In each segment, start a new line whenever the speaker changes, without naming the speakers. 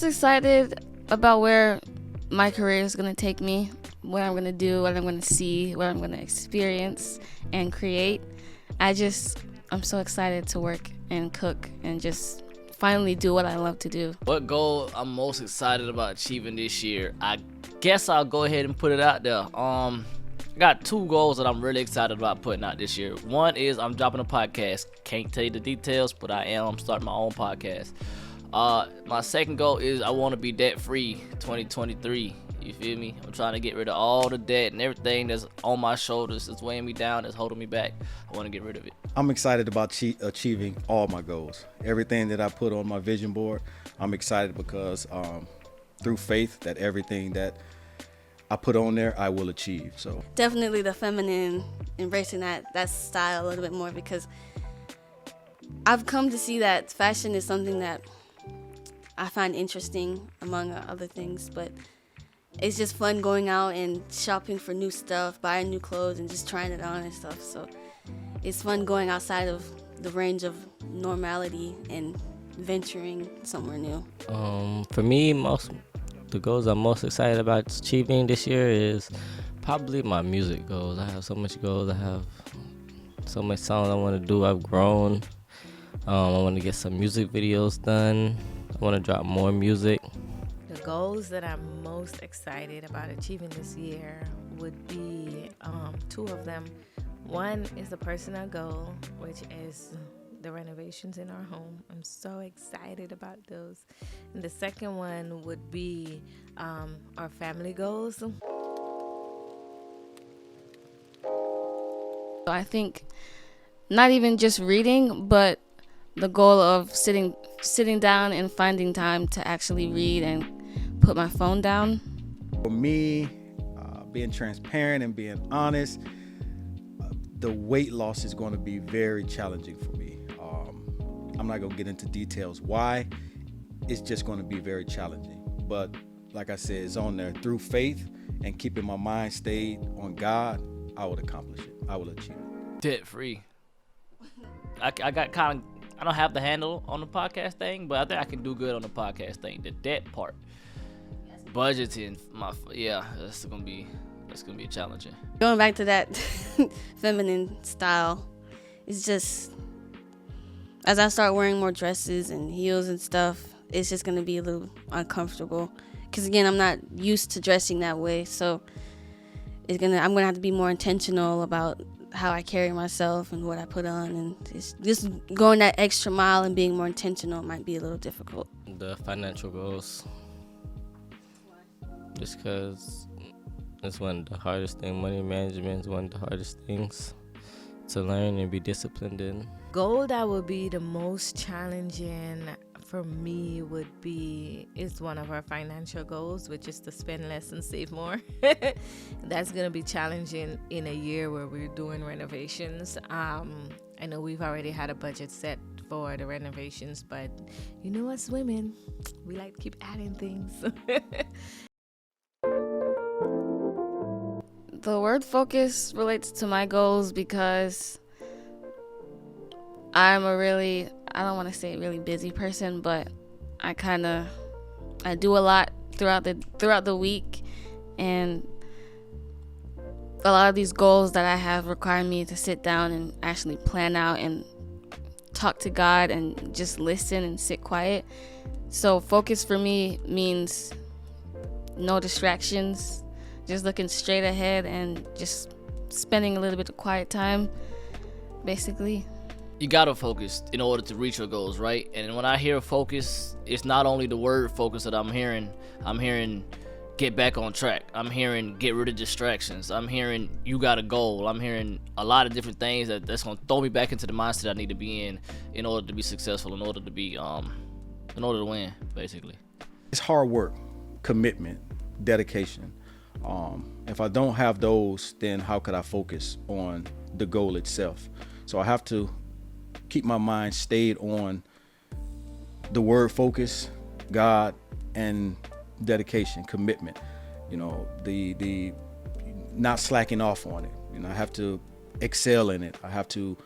most excited about where my career is going to take me, what I'm going to do, what I'm going to see, what I'm going to experience and create. I'm so excited to work and cook and just finally do what I love to do.
What goal I'm most excited about achieving this year? I guess I'll go ahead and put it out there. I got two goals that I'm really excited about putting out this year. One is I'm dropping a podcast. Can't tell you the details, but I am. I'm starting my own podcast. My second goal is I want to be debt free 2023. You feel me? I'm trying to get rid of all the debt and everything that's on my shoulders that's weighing me down, that's holding me back. I want to get rid of it.
I'm excited about achieving all my goals. Everything that I put on my vision board, I'm excited because through faith that everything that I put on there, I will achieve. So
definitely the feminine, embracing that style a little bit more, because I've come to see that fashion is something that I find interesting among other things, but it's just fun going out and shopping for new stuff, buying new clothes and just trying it on and stuff. So it's fun going outside of the range of normality and venturing somewhere new.
For me, the goals I'm most excited about achieving this year is probably my music goals. I have so much goals. I have so much songs I want to do. I've grown. I want to get some music videos done. I want to drop more music.
The goals that I'm most excited about achieving this year would be two of them. One is a personal goal, which is the renovations in our home. I'm so excited about those. And the second one would be our family goals.
I think not even just reading, but the goal of sitting down and finding time to actually read and put my phone down.
For me, being transparent and being honest, the weight loss is going to be very challenging for me. I'm not going to get into details why. It's just going to be very challenging. But like I said, it's on there. Through faith and keeping my mind stayed on God, I will accomplish it. I will achieve it.
Debt free. I don't have the handle on the podcast thing, but I think I can do good on the podcast thing. The debt part, budgeting, that's gonna be challenging.
Going back to that feminine style, it's just as I start wearing more dresses and heels and stuff, it's just gonna be a little uncomfortable. Because again, I'm not used to dressing that way, so I'm gonna have to be more intentional about how I carry myself and what I put on, and it's just going that extra mile and being more intentional might be a little difficult.
The financial goals. Just because it's one of the hardest things. Money management is one of the hardest things to learn and be disciplined in.
Goal that would be the most challenging for me is one of our financial goals, which is to spend less and save more. That's going to be challenging in a year where we're doing renovations. I know we've already had a budget set for the renovations, but you know us women, we like to keep adding things.
The word focus relates to my goals because I'm I don't want to say really busy person, but I do a lot throughout the week, and a lot of these goals that I have require me to sit down and actually plan out and talk to God and just listen and sit quiet. So focus for me means no distractions, just looking straight ahead and just spending a little bit of quiet time, basically.
You gotta focus in order to reach your goals, right? And when I hear focus, it's not only the word focus that I'm hearing get back on track. I'm hearing get rid of distractions. I'm hearing you got a goal. I'm hearing a lot of different things that's gonna throw me back into the mindset I need to be in order to be successful, in order to win, basically.
It's hard work, commitment, dedication. If I don't have those, then how could I focus on the goal itself? So I have to keep my mind stayed on the word focus, God, and dedication, commitment. The not slacking off on it. I have to excel in it. I have to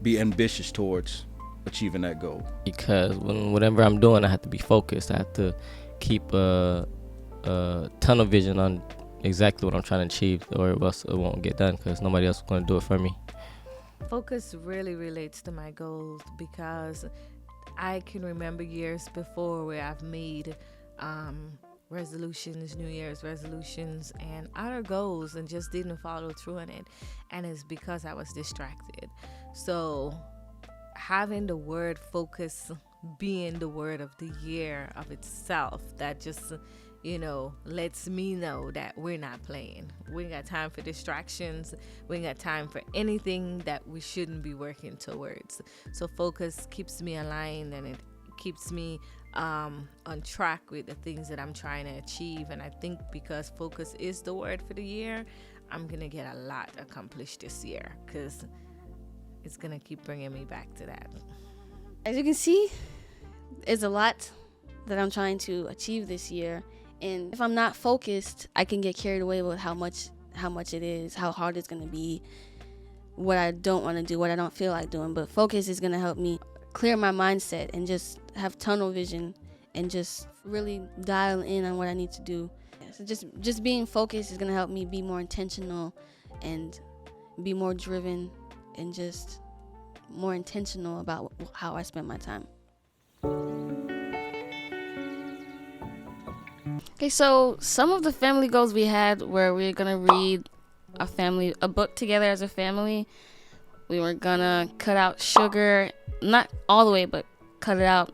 be ambitious towards achieving that goal.
Because whatever I'm doing, I have to be focused. I have to keep a tunnel vision on exactly what I'm trying to achieve, or else it won't get done because nobody else is going to do it for me.
Focus really relates to my goals because I can remember years before where I've made resolutions, New Year's resolutions, and other goals and just didn't follow through on it. And it's because I was distracted. So having the word focus being the word of the year of itself, that just lets me know that we're not playing. We ain't got time for distractions. We ain't got time for anything that we shouldn't be working towards. So focus keeps me aligned, and it keeps me on track with the things that I'm trying to achieve. And I think because focus is the word for the year, I'm gonna get a lot accomplished this year because it's gonna keep bringing me back to that.
As you can see, it's a lot that I'm trying to achieve this year. And if I'm not focused, I can get carried away with how much it is, how hard it's going to be, what I don't want to do, what I don't feel like doing. But focus is going to help me clear my mindset and just have tunnel vision and just really dial in on what I need to do. So just being focused is going to help me be more intentional and be more driven and just more intentional about how I spend my time. Okay, so some of the family goals we had were we were gonna read a book together as a family. We were gonna cut out sugar, not all the way, but cut it out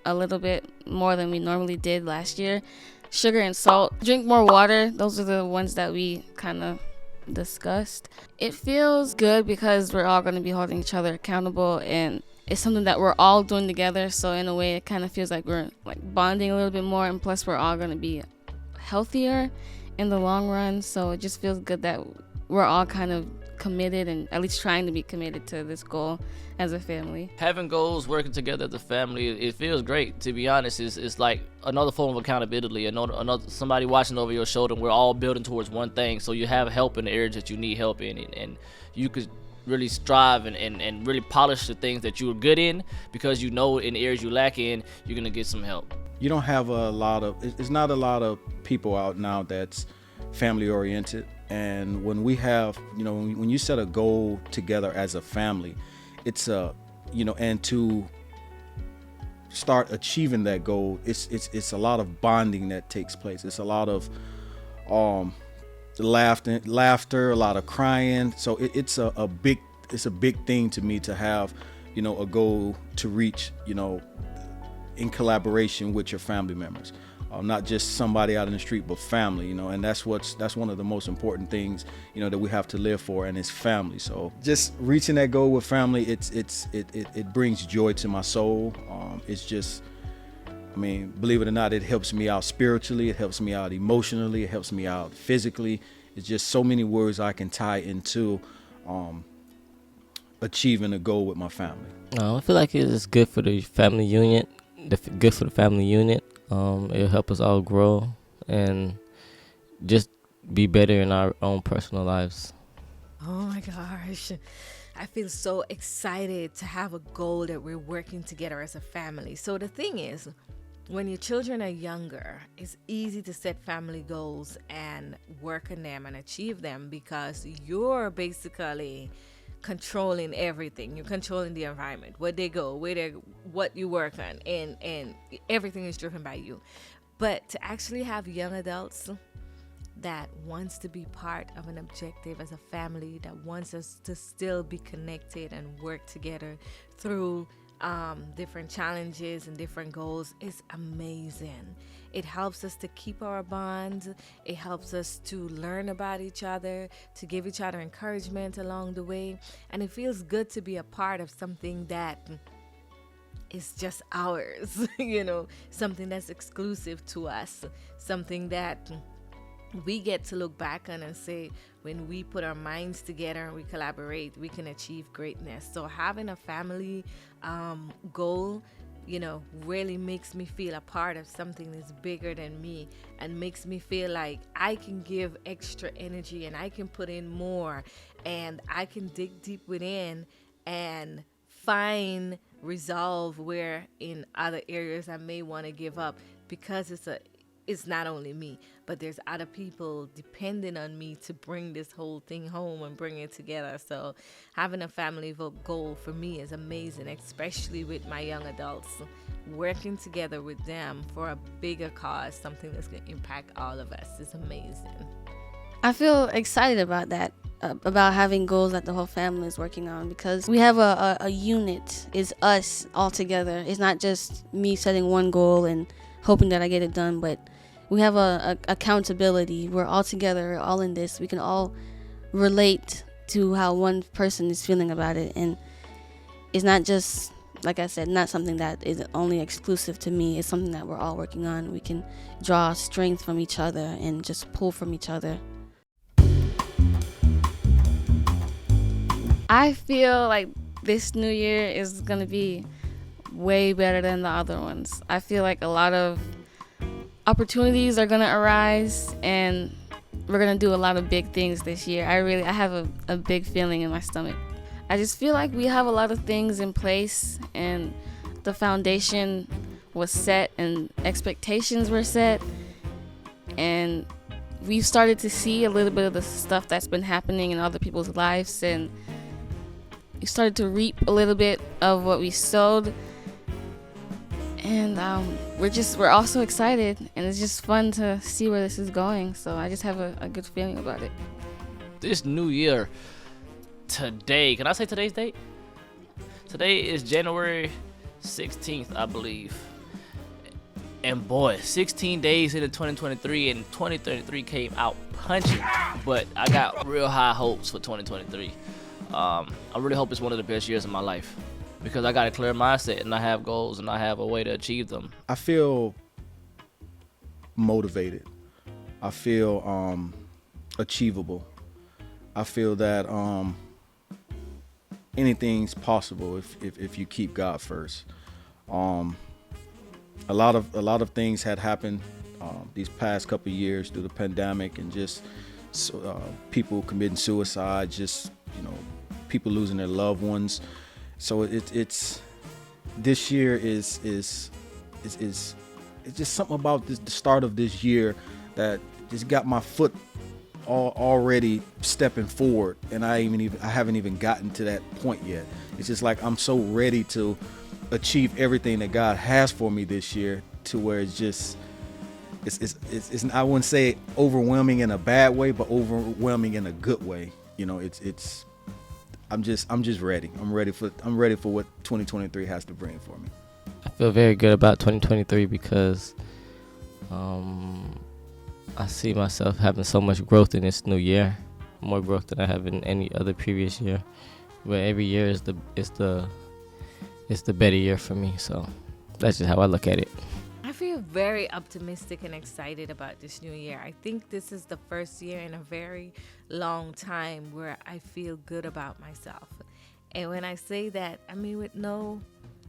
a little bit more than we normally did last year. Sugar and salt. Drink more water. Those are the ones that we kind of discussed. It feels good because we're all gonna be holding each other accountable, and it's something that we're all doing together. So in a way, it kind of feels like we're like bonding a little bit more, and plus we're all going to be healthier in the long run. So it just feels good that we're all kind of committed, and at least trying to be committed to this goal as a family.
Having goals, working together as a family, it feels great. To be honest, it's like another form of accountability. Another somebody watching over your shoulder. We're all building towards one thing, so you have help in the areas that you need help in, and you could really strive and really polish the things that you are good in, because in the areas you lack in, you're gonna get some help.
You don't have it's not a lot of people out now that's family oriented, and when we have, when you set a goal together as a family, it's and to start achieving that goal, it's a lot of bonding that takes place. It's a lot of laughter, a lot of crying. So it's a big thing to me to have, a goal to reach, in collaboration with your family members, not just somebody out in the street, but family, and that's one of the most important things, that we have to live for, and it's family. So just reaching that goal with family, it brings joy to my soul. It's just, believe it or not, it helps me out spiritually, it helps me out emotionally, it helps me out physically. It's just so many words I can tie into achieving a goal with my family.
I feel like it's good for the family unit. Good for the family unit. It'll help us all grow and just be better in our own personal lives.
Oh my gosh. I feel so excited to have a goal that we're working together as a family. So the thing is, when your children are younger, it's easy to set family goals and work on them and achieve them because you're basically controlling everything. You're controlling the environment, where they go, what you work on, and everything is driven by you. But to actually have young adults that wants to be part of an objective as a family, that wants us to still be connected and work together through different challenges and different goals is amazing. It helps us to keep our bonds. It helps us to learn about each other, to give each other encouragement along the way. And it feels good to be a part of something that is just ours, something that's exclusive to us, something that we get to look back on and say, when we put our minds together and we collaborate, we can achieve greatness. So having a family goal, really makes me feel a part of something that's bigger than me, and makes me feel like I can give extra energy and I can put in more, and I can dig deep within and find resolve where in other areas I may want to give up. because it's not only me, but there's other people depending on me to bring this whole thing home and bring it together. So having a family goal for me is amazing, especially with my young adults. Working together with them for a bigger cause, something that's going to impact all of us, is amazing.
I feel excited about that, about having goals that the whole family is working on, because we have a unit. It's us all together. It's not just me setting one goal and hoping that I get it done, but we have a accountability. We're all together. We're all in this. We can all relate to how one person is feeling about it, and it's not just, like I said, not something that is only exclusive to me. It's something that we're all working on. We can draw strength from each other and just pull from each other. I feel like this new year is going to be way better than the other ones. I feel like a lot of opportunities are going to arise, and we're going to do a lot of big things this year. I have a big feeling in my stomach. I just feel like we have a lot of things in place, and the foundation was set and expectations were set, and we've started to see a little bit of the stuff that's been happening in other people's lives, and we started to reap a little bit of what we sowed. And we're also excited, and it's just fun to see where this is going. So I just have a good feeling about it.
This new year, today, can I say today's date? Today is January 16th, I believe. And boy, 16 days into 2023, and 2023 came out punching. But I got real high hopes for 2023. I really hope it's one of the best years of my life, because I got a clear mindset and I have goals and I have a way to achieve them.
I feel motivated. I feel achievable. I feel that anything's possible if you keep God first. A lot of things had happened these past couple of years through the pandemic, and just people committing suicide, just people losing their loved ones. So it's this year is it's just something about the start of this year that just got my foot already stepping forward, and I haven't even gotten to that point yet. It's just like I'm so ready to achieve everything that God has for me this year, to where it's I wouldn't say overwhelming in a bad way, but overwhelming in a good way. I'm just ready. I'm ready for what 2023 has to bring for me.
I feel very good about 2023 because I see myself having so much growth in this new year, more growth than I have in any other previous year. But every year is the better year for me. So that's just how I look at it.
I feel very optimistic and excited about this new year. I think this is the first year in a very long time where I feel good about myself. And when I say that, I mean with no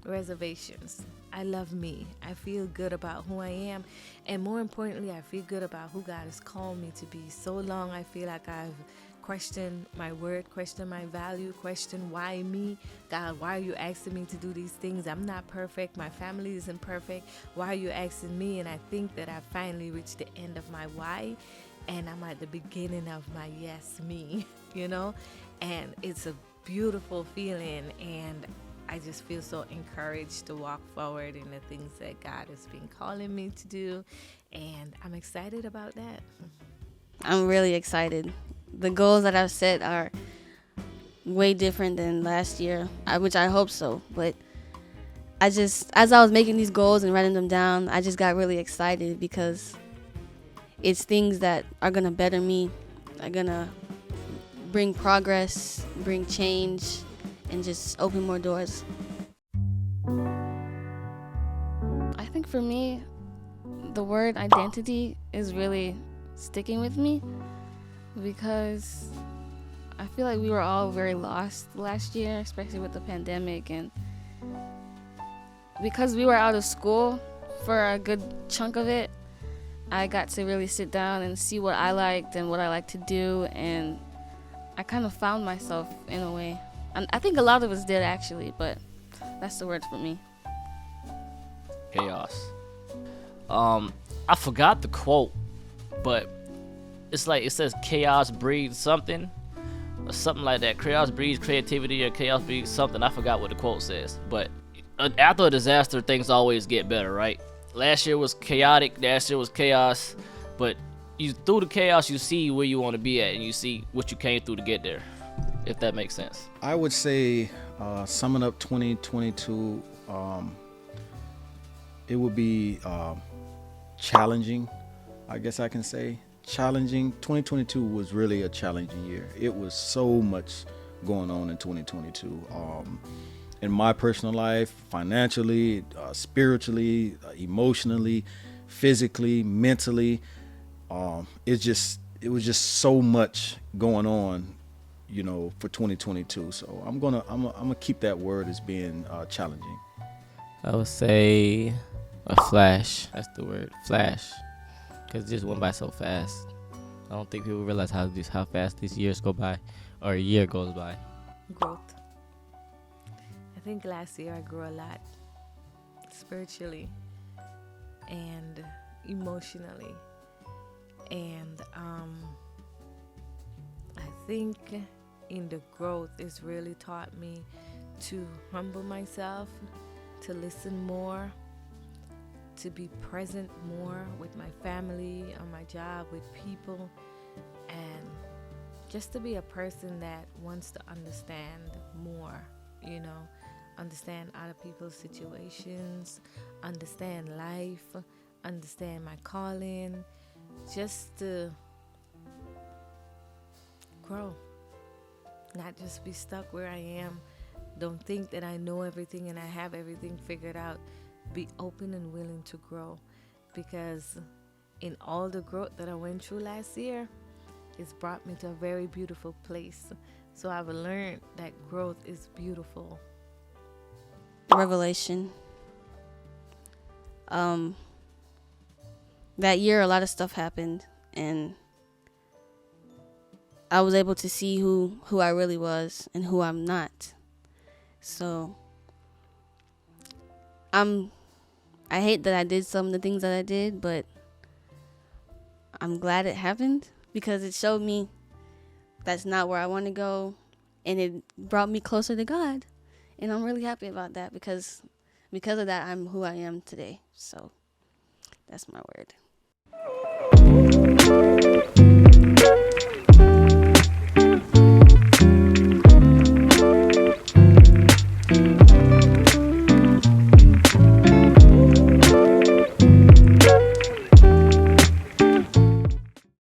reservations. I love me. I feel good about who I am. And more importantly, I feel good about who God has called me to be. So long I feel like I've questioned my word, questioned my value, questioned why me? God, why are you asking me to do these things? I'm not perfect. My family isn't perfect. Why are you asking me? And I think that I finally reached the end of my why, and I'm at the beginning of my yes, me, and it's a beautiful feeling, and I just feel so encouraged to walk forward in the things that God has been calling me to do, and I'm excited about that.
I'm really excited. The goals that I've set are way different than last year, which I hope so. But as I was making these goals and writing them down, I just got really excited because it's things that are going to better me, are going to bring progress, bring change, and just open more doors. I think for me, the word identity is really sticking with me, because I feel like we were all very lost last year, especially with the pandemic, and because we were out of school for a good chunk of it, I got to really sit down and see what I liked and what I like to do, and I kind of found myself in a way. And I think a lot of us did actually, but that's the word for me.
Chaos. I forgot the quote, but it's like it says chaos breeds something or something like that. Chaos breeds creativity or chaos breeds something. I forgot what the quote says, but after a disaster, things always get better, right? Last year was chaotic. Last year was chaos, but through the chaos, you see where you want to be at, and you see what you came through to get there. If that makes sense.
I would say, summing up 2022, it would be challenging. I guess I can say challenging. 2022 was really a challenging year. It was so much going on in 2022. In my personal life, financially, spiritually, emotionally, physically, mentally, it was just so much going on, for 2022. So I'm gonna keep that word as being challenging.
I would say a flash. That's the word, flash, because it just went by so fast. I don't think people realize how fast these years go by, or a year goes by.
Growth. I think last year I grew a lot, spiritually and emotionally, and I think in the growth it's really taught me to humble myself, to listen more, to be present more with my family, on my job, with people, and just to be a person that wants to understand more, understand other people's situations, understand life, understand my calling, just to grow, not just be stuck where I am. Don't think that I know everything and I have everything figured out. Be open and willing to grow, because in all the growth that I went through last year, it's brought me to a very beautiful place. So I've learned that growth is beautiful.
Revelation. That year a lot of stuff happened, and I was able to see who I really was and who I'm not. So I hate that I did some of the things that I did, but I'm glad it happened, because it showed me that's not where I want to go, and it brought me closer to God. And I'm really happy about that, because of that I'm who I am today. So that's my word.